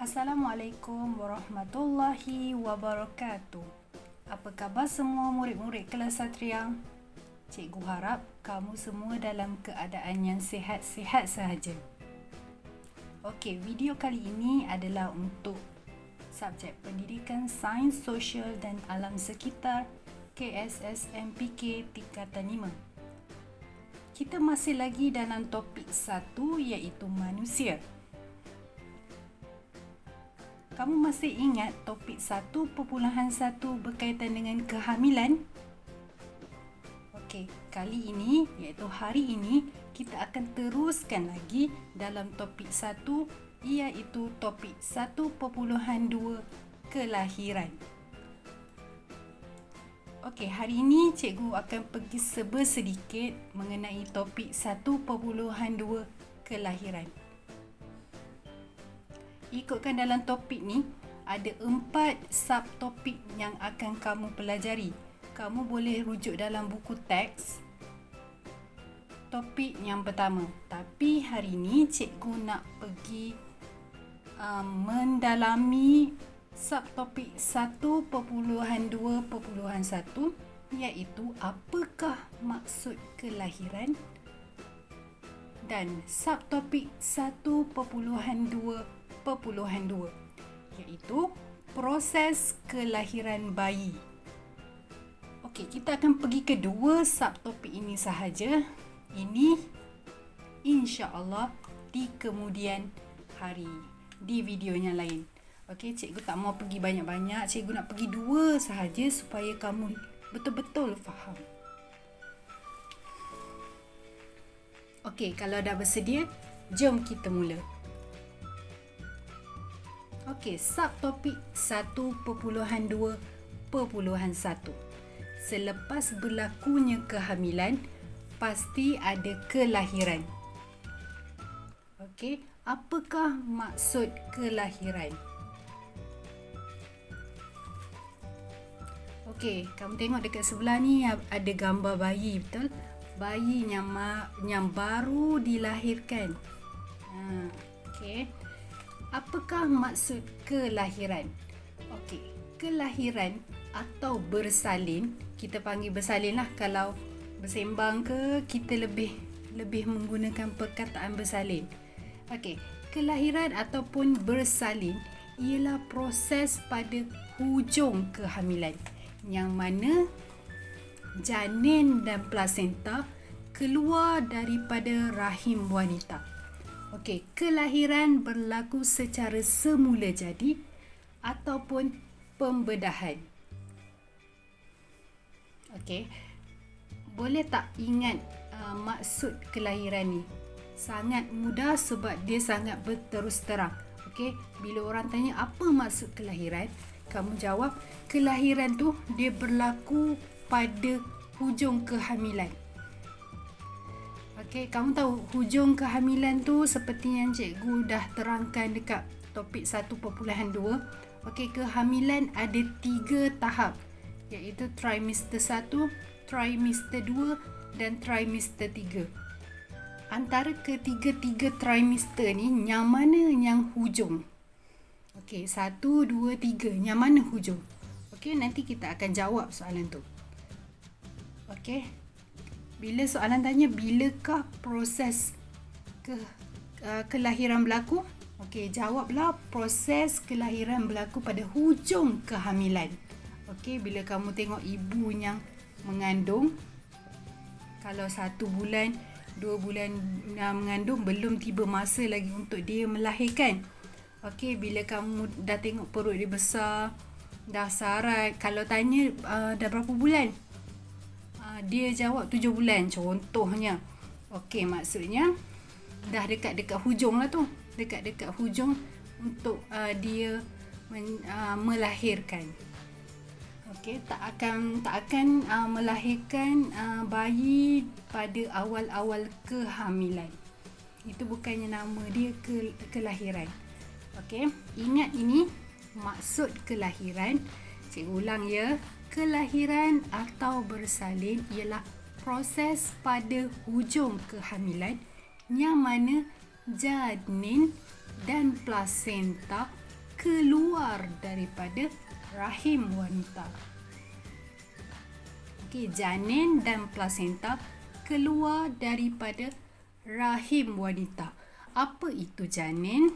Assalamualaikum warahmatullahi wabarakatuh. Apa khabar semua murid-murid kelas Satria? Cikgu harap kamu semua dalam keadaan yang sihat-sihat sahaja. Okey, video kali ini adalah untuk subjek pendidikan Sains Sosial dan Alam Sekitar KSS MPK tingkatan 5. Kita masih lagi dalam topik 1 iaitu manusia. Kamu masih ingat topik 1.1 berkaitan dengan kehamilan? Okey, kali ini iaitu hari ini kita akan teruskan lagi dalam topik 1 iaitu topik 1.2 kelahiran. Okey, hari ini cikgu akan pergi sedikit mengenai topik 1.2 kelahiran. Ikutkan dalam topik ni, ada 4 subtopik yang akan kamu pelajari. Kamu boleh rujuk dalam buku teks topik yang pertama. Tapi hari ni cikgu nak pergi mendalami subtopik 1.2.1 iaitu apakah maksud kelahiran, dan subtopik 1.2.2 iaitu proses kelahiran bayi. Okey, kita akan pergi ke dua subtopik ini sahaja. Ini insya-Allah di kemudian hari, di video yang lain. Okey, cikgu tak mau pergi banyak-banyak, cikgu nak pergi dua sahaja supaya kamu betul-betul faham. Okey, kalau dah bersedia, jom kita mula. Okey, subtopik 1.2.1. Selepas berlakunya kehamilan, pasti ada kelahiran. Okey, apakah maksud kelahiran? Okey, kamu tengok dekat sebelah ni ada gambar bayi, betul? Bayi yang baru dilahirkan. Okey. Apakah maksud kelahiran? Okey, kelahiran atau bersalin, kita panggil bersalin lah. Kalau bersembang ke, kita lebih menggunakan perkataan bersalin. Okey, kelahiran ataupun bersalin ialah proses pada hujung kehamilan yang mana janin dan plasenta keluar daripada rahim wanita. Okey, kelahiran berlaku secara semula jadi ataupun pembedahan. Okey, boleh tak ingat maksud kelahiran ni? Sangat mudah sebab dia sangat berterus terang. Okey, bila orang tanya apa maksud kelahiran, kamu jawab kelahiran tu dia berlaku pada hujung kehamilan. Okey, kamu tahu hujung kehamilan tu seperti yang cikgu dah terangkan dekat topik 1.2. Okey, kehamilan ada 3 tahap iaitu trimester 1, trimester 2 dan trimester 3. Antara ketiga-tiga trimester ni, yang mana yang hujung? Okey, 1, 2, 3. Yang mana hujung? Okey, nanti kita akan jawab soalan tu. Okey. Bila soalan tanya bilakah proses kelahiran berlaku? Okey, jawablah proses kelahiran berlaku pada hujung kehamilan. Okey, bila kamu tengok ibu yang mengandung, kalau 1 bulan, 2 bulan mengandung, belum tiba masa lagi untuk dia melahirkan. Okey, bila kamu dah tengok perut dia besar, dah sarat, kalau tanya dah berapa bulan? Dia jawab 7 bulan contohnya. Okey, maksudnya dah dekat-dekat hujung lah tu. Dekat-dekat hujung untuk dia melahirkan. Okey, tak akan melahirkan bayi pada awal-awal kehamilan. Itu bukannya nama dia kelahiran. Okey, ingat ini maksud kelahiran. Cikgu ulang ya. Kelahiran atau bersalin ialah proses pada hujung kehamilan yang mana janin dan plasenta keluar daripada rahim wanita. Okey, janin dan plasenta keluar daripada rahim wanita. Apa itu janin?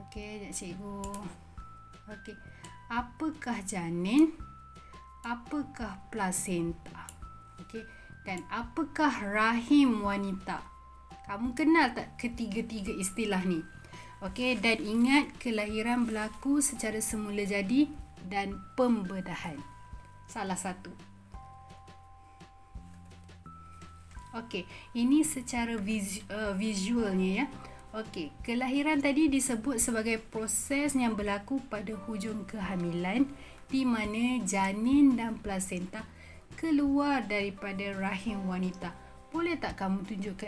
Okey, sekejap cikgu. Okey, apakah janin? Apakah plasenta? Okey, dan apakah rahim wanita? Kamu kenal tak ketiga-tiga istilah ni? Okey, dan ingat kelahiran berlaku secara semula jadi dan pembedahan. Salah satu. Okey, ini secara visualnya ya. Okey, kelahiran tadi disebut sebagai proses yang berlaku pada hujung kehamilan di mana janin dan plasenta keluar daripada rahim wanita. Boleh tak kamu tunjuk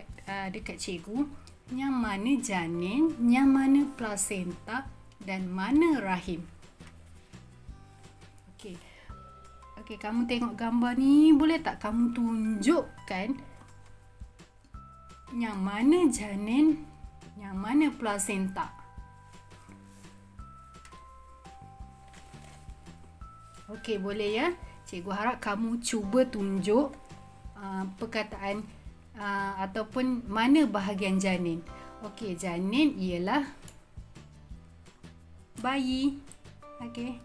dekat cikgu yang mana janin, yang mana plasenta dan mana rahim? Okey. Okey, kamu tengok gambar ni, boleh tak kamu tunjukkan yang mana janin, yang mana plasenta? Okey, boleh ya. Cikgu harap kamu cuba tunjuk perkataan ataupun mana bahagian janin. Okey, janin ialah bayi. Okey.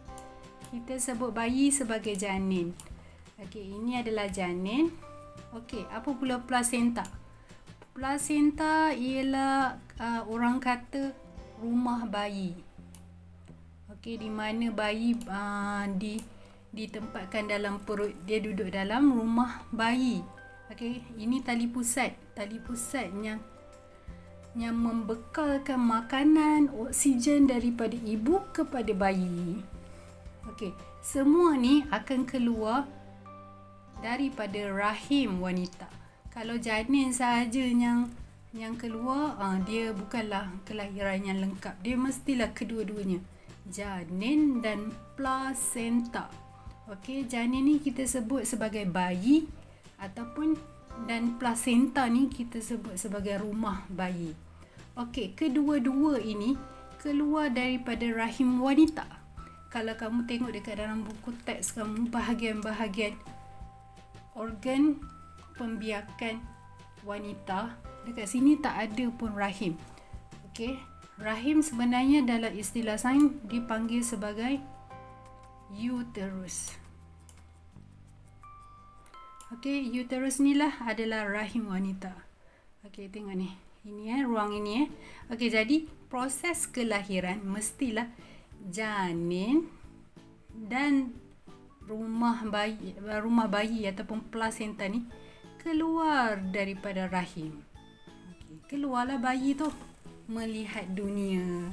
Kita sebut bayi sebagai janin. Okey, ini adalah janin. Okey, apa pula plasenta? Plasenta ialah orang kata rumah bayi. Okey, di mana bayi ditempatkan dalam perut, dia duduk dalam rumah bayi. Okey, ini tali pusat yang membekalkan makanan, oksigen daripada ibu kepada bayi. Okey, semua ni akan keluar daripada rahim wanita. Kalau janin sahaja yang keluar, dia bukanlah kelahiran yang lengkap. Dia mestilah kedua-duanya, janin dan plasenta. Okey, janin ni kita sebut sebagai bayi ataupun dan plasenta ni kita sebut sebagai rumah bayi. Okey, kedua-dua ini keluar daripada rahim wanita. Kalau kamu tengok dekat dalam buku teks kamu, bahagian-bahagian organ pembiakan wanita, dekat sini tak ada pun rahim. Okey, rahim sebenarnya dalam istilah sains dipanggil sebagai uterus. Okey, uterus ni lah adalah rahim wanita. Okey, tengok ni. Ini ruang ini. Okey, jadi proses kelahiran mestilah janin dan rumah bayi ataupun plasenta ni keluar daripada rahim. Okey, keluarlah bayi tu melihat dunia.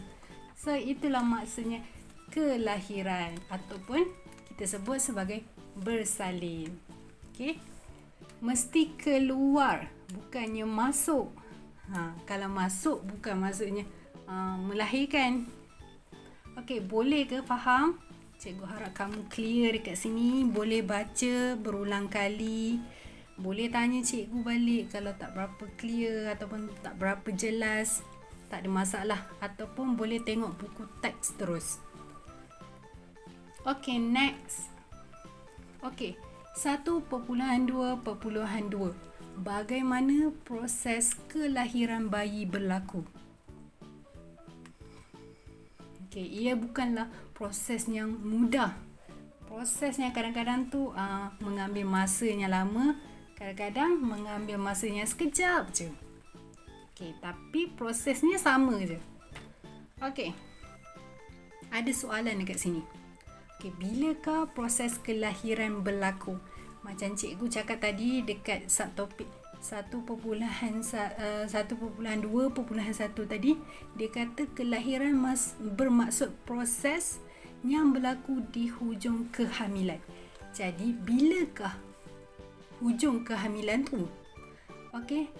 So itulah maksudnya kelahiran ataupun kita sebut sebagai bersalin. Okey, mesti keluar, bukannya masuk. Kalau masuk bukan maksudnya melahirkan. Okey, boleh ke faham? Cikgu harap kamu clear dekat sini. Boleh baca berulang kali. Boleh tanya cikgu balik kalau tak berapa clear ataupun tak berapa jelas. Tak ada masalah. Ataupun boleh tengok buku teks terus. Okey, next. Okey, 1.2.2. Bagaimana proses kelahiran bayi berlaku? Okey, ia bukanlah proses yang mudah. Prosesnya kadang-kadang tu mengambil masa yang lama, kadang-kadang mengambil masa yang sekejap je. Okey, tapi prosesnya sama je. Okey, ada soalan dekat sini. Okey, bilakah proses kelahiran berlaku? Macam cikgu cakap tadi dekat subtopik 1.2.1 tadi, dia kata kelahiran bermaksud proses yang berlaku di hujung kehamilan. Jadi, bilakah hujung kehamilan tu? Okey,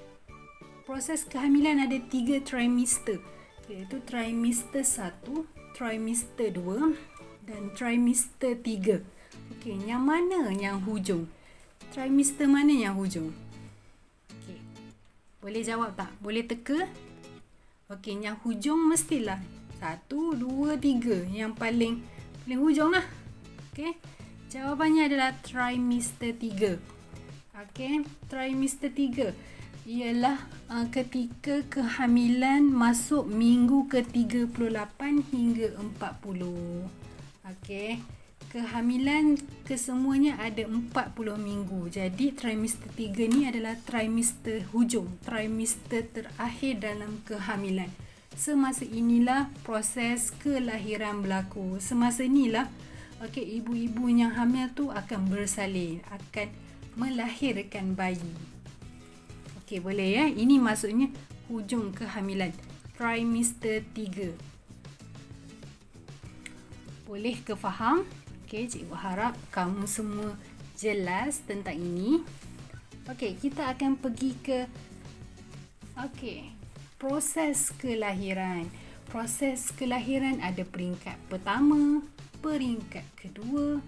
proses kehamilan ada 3 trimester, iaitu trimester 1, trimester 2 dan trimester 3. Okey, yang mana yang hujung? Trimester mana yang hujung? Okey, boleh jawab tak? Boleh teka? Okey, yang hujung mestilah 1, 2, 3. Yang paling hujung lah. Okey. Jawapannya adalah trimester 3. Okey, trimester 3 ialah ketika kehamilan masuk minggu ke-38 hingga 40. Okey. Kehamilan kesemuanya ada 40 minggu. Jadi trimester 3 ni adalah trimester hujung, trimester terakhir dalam kehamilan. Semasa inilah proses kelahiran berlaku. Semasa inilah ibu-ibu yang hamil tu akan bersalin, akan melahirkan bayi. Okey, boleh ya. Ini maksudnya hujung kehamilan, trimester 3. Boleh ke faham? Okey, cikgu harap kamu semua jelas tentang ini. Okey, kita akan pergi ke proses kelahiran. Proses kelahiran ada peringkat pertama, peringkat kedua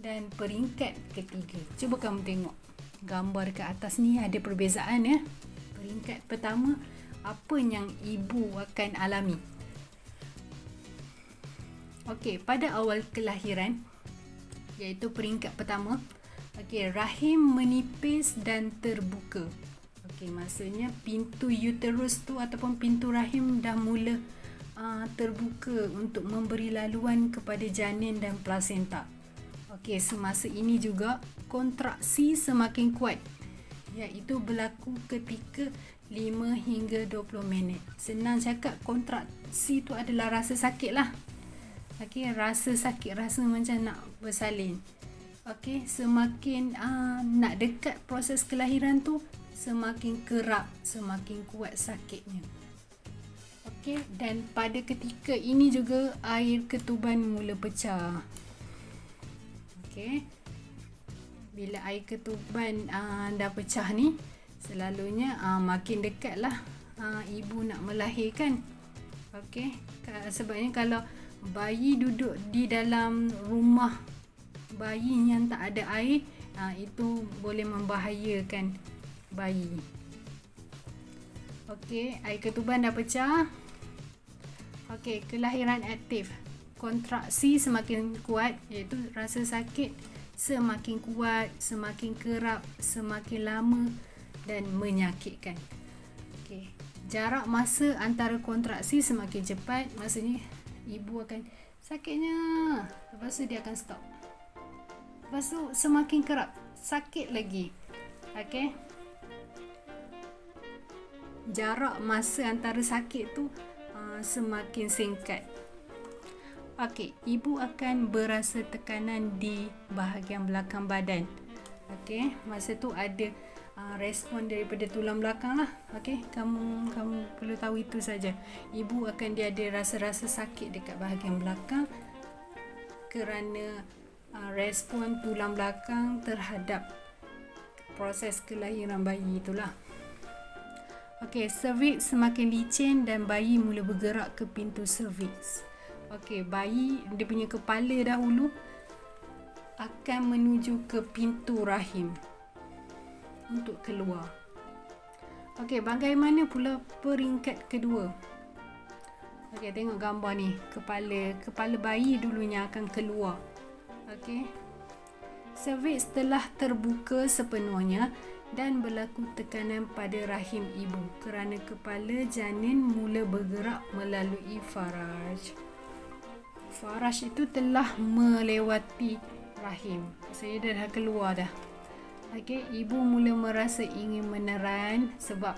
dan peringkat ketiga. Cuba kamu tengok gambar ke atas ni, ada perbezaan ya. Peringkat pertama, apa yang ibu akan alami? Okey, pada awal kelahiran, iaitu peringkat pertama, rahim menipis dan terbuka. Maksudnya pintu uterus tu ataupun pintu rahim dah mula terbuka untuk memberi laluan kepada janin dan plasenta. Semasa ini juga kontraksi semakin kuat, iaitu berlaku ketika 5 hingga 20 minit. Senang cakap, kontraksi tu adalah rasa sakit lah. Rasa sakit, rasa macam nak bersalin. Semakin nak dekat proses kelahiran tu, semakin kerap, semakin kuat sakitnya. Dan pada ketika ini juga air ketuban mula pecah. Bila air ketuban dah pecah ni, selalunya makin dekatlah ibu nak melahirkan. Sebabnya kalau bayi duduk di dalam rumah bayi yang tak ada air, itu boleh membahayakan bayi. Air ketuban dah pecah. Kelahiran aktif. Kontraksi semakin kuat, iaitu rasa sakit semakin kuat, semakin kerap, semakin lama dan menyakitkan. Jarak masa antara kontraksi semakin cepat, maksudnya ibu akan sakitnya, lepas tu dia akan stop, lepas tu semakin kerap, sakit lagi. Jarak masa antara sakit tu semakin singkat. Ibu akan berasa tekanan di bahagian belakang badan. Masa tu ada respon daripada tulang belakang lah. Kamu perlu tahu itu saja. Ibu akan ada rasa-rasa sakit dekat bahagian belakang kerana respon tulang belakang terhadap proses kelahiran bayi itulah. Cervix semakin licin dan bayi mula bergerak ke pintu cervix. Bayi dia punya kepala dahulu akan menuju ke pintu rahim untuk keluar. Bagaimana pula peringkat kedua? Tengok gambar ni. Kepala bayi dulunya akan keluar. Cervix telah terbuka sepenuhnya dan berlaku tekanan pada rahim ibu kerana kepala janin mula bergerak melalui faraj. Faraj itu telah melewati rahim. Maksudnya dia dah keluar dah. Ibu mula merasa ingin meneran sebab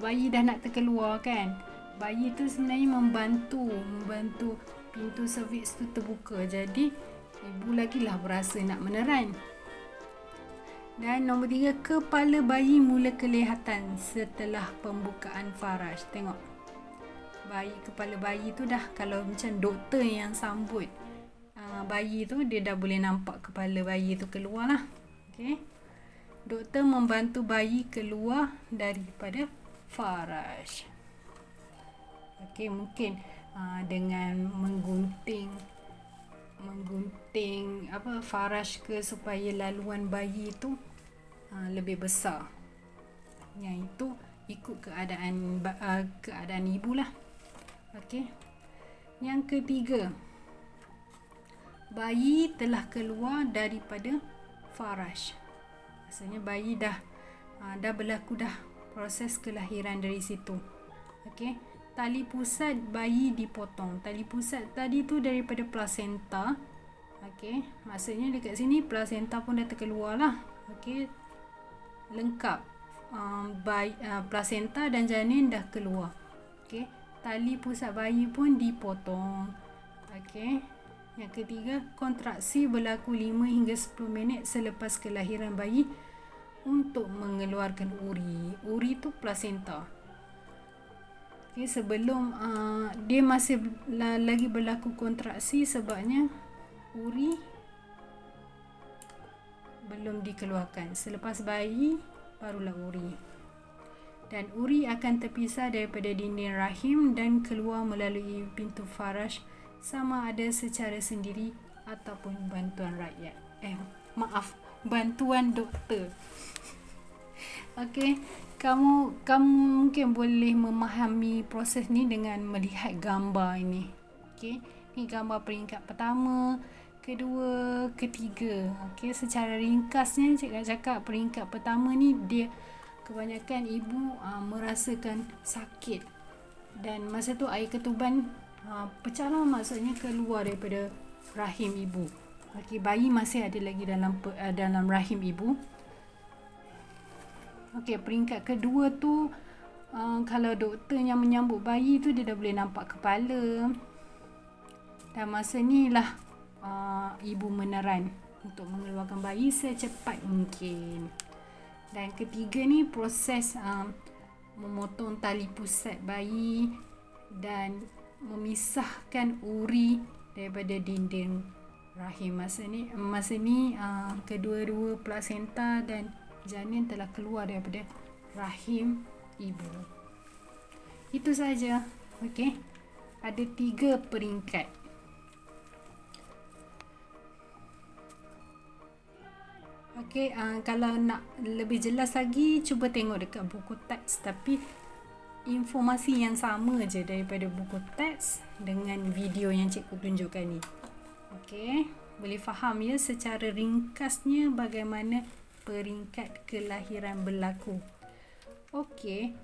bayi dah nak terkeluar kan. Bayi tu sebenarnya membantu pintu cervix tu terbuka. Jadi ibu lagilah berasa nak meneran. Dan nombor 3, kepala bayi mula kelihatan setelah pembukaan faraj. Tengok. Kepala bayi tu dah, kalau macam doktor yang sambut bayi tu, dia dah boleh nampak kepala bayi tu keluar lah. Doktor membantu bayi keluar daripada faraj. Mungkin dengan menggunting faraj ke supaya laluan bayi tu lebih besar. Yang itu ikut keadaan ibu lah. Okey. Yang ketiga, bayi telah keluar daripada faraj. Maksudnya bayi dah berlaku dah proses kelahiran dari situ. Okey. Tali pusat bayi dipotong. Tali pusat tadi tu daripada plasenta. Okey. Maksudnya dekat sini plasenta pun dah terkeluar lah. Okey. Lengkap. Plasenta dan janin dah keluar. Okey. Tali pusat bayi pun dipotong. Okey. Yang ketiga, kontraksi berlaku 5 hingga 10 minit selepas kelahiran bayi untuk mengeluarkan uri. Uri tu plasenta. Okay, sebelum dia masih lagi berlaku kontraksi sebabnya uri belum dikeluarkan. Selepas bayi barulah uri. Dan uri akan terpisah daripada dinding rahim dan keluar melalui pintu faraj sama ada secara sendiri ataupun bantuan rakyat. Bantuan doktor. Okey, kamu mungkin boleh memahami proses ni dengan melihat gambar ini. Okey, ni gambar peringkat pertama, kedua, ketiga. Okey, secara ringkasnya cikgu cakap peringkat pertama ni dia kebanyakan ibu merasakan sakit dan masa tu air ketuban pecahlah, maksudnya keluar daripada rahim ibu. Okey, bayi masih ada lagi dalam rahim ibu. Okey, peringkat kedua tu kalau doktor yang menyambut bayi tu dia dah boleh nampak kepala. Dan masa ni lah ibu meneran untuk mengeluarkan bayi secepat mungkin. Dan ketiga ni proses memotong tali pusat bayi dan memisahkan uri daripada dinding rahim. Masa ni kedua-dua plasenta dan janin telah keluar daripada rahim ibu. Itu saja. Okey. Ada 3 peringkat. Okey, kalau nak lebih jelas lagi cuba tengok dekat buku teks, tapi informasi yang sama je daripada buku teks dengan video yang cikgu tunjukkan ni. Okey, boleh faham ya secara ringkasnya bagaimana peringkat kelahiran berlaku. Okey,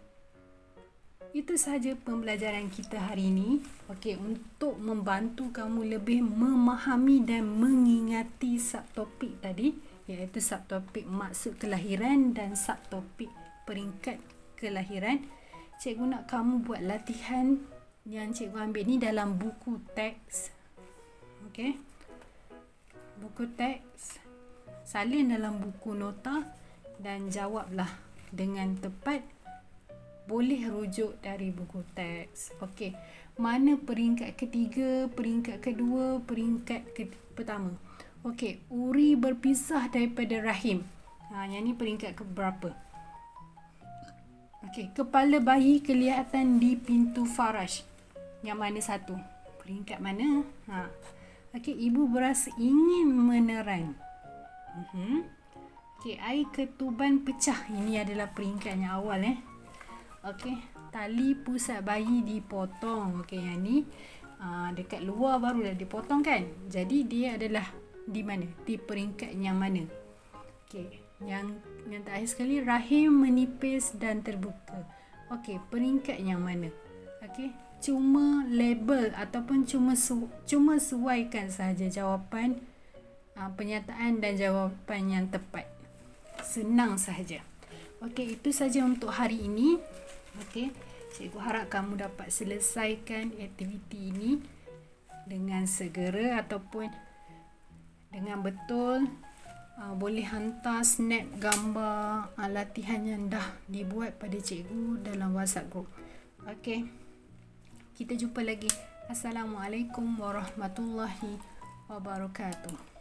itu sahaja pembelajaran kita hari ini. Okey, untuk membantu kamu lebih memahami dan mengingati subtopik tadi, iaitu subtopik maksud kelahiran dan subtopik peringkat kelahiran, cikgu nak kamu buat latihan yang cikgu ambil ni dalam buku teks. Okey, buku teks, salin dalam buku nota dan jawablah dengan tepat. Boleh rujuk dari buku teks. Okey, mana peringkat ketiga, peringkat kedua, peringkat pertama. Okey, uri berpisah daripada rahim. Yang ni peringkat ke berapa? Okey, kepala bayi kelihatan di pintu faraj. Yang mana satu? Peringkat mana? Okey, ibu berasa ingin meneran. Okey, air ketuban pecah. Ini adalah peringkat yang awal. Okey, tali pusat bayi dipotong. Okey, yang ni dekat luar baru dah dipotong kan? Jadi dia adalah di mana? Di peringkat yang mana? Okey, yang terakhir sekali, rahim menipis dan terbuka. Okey, peringkat yang mana? Okey, cuma label ataupun cuma sesuaikan sahaja jawapan penyataan dan jawapan yang tepat. Senang sahaja. Okey, itu saja untuk hari ini. Okey, cikgu harap kamu dapat selesaikan aktiviti ini dengan segera ataupun dengan betul. Boleh hantar snap gambar latihan yang dah dibuat pada cikgu dalam WhatsApp group. Okey, kita jumpa lagi. Assalamualaikum warahmatullahi wabarakatuh.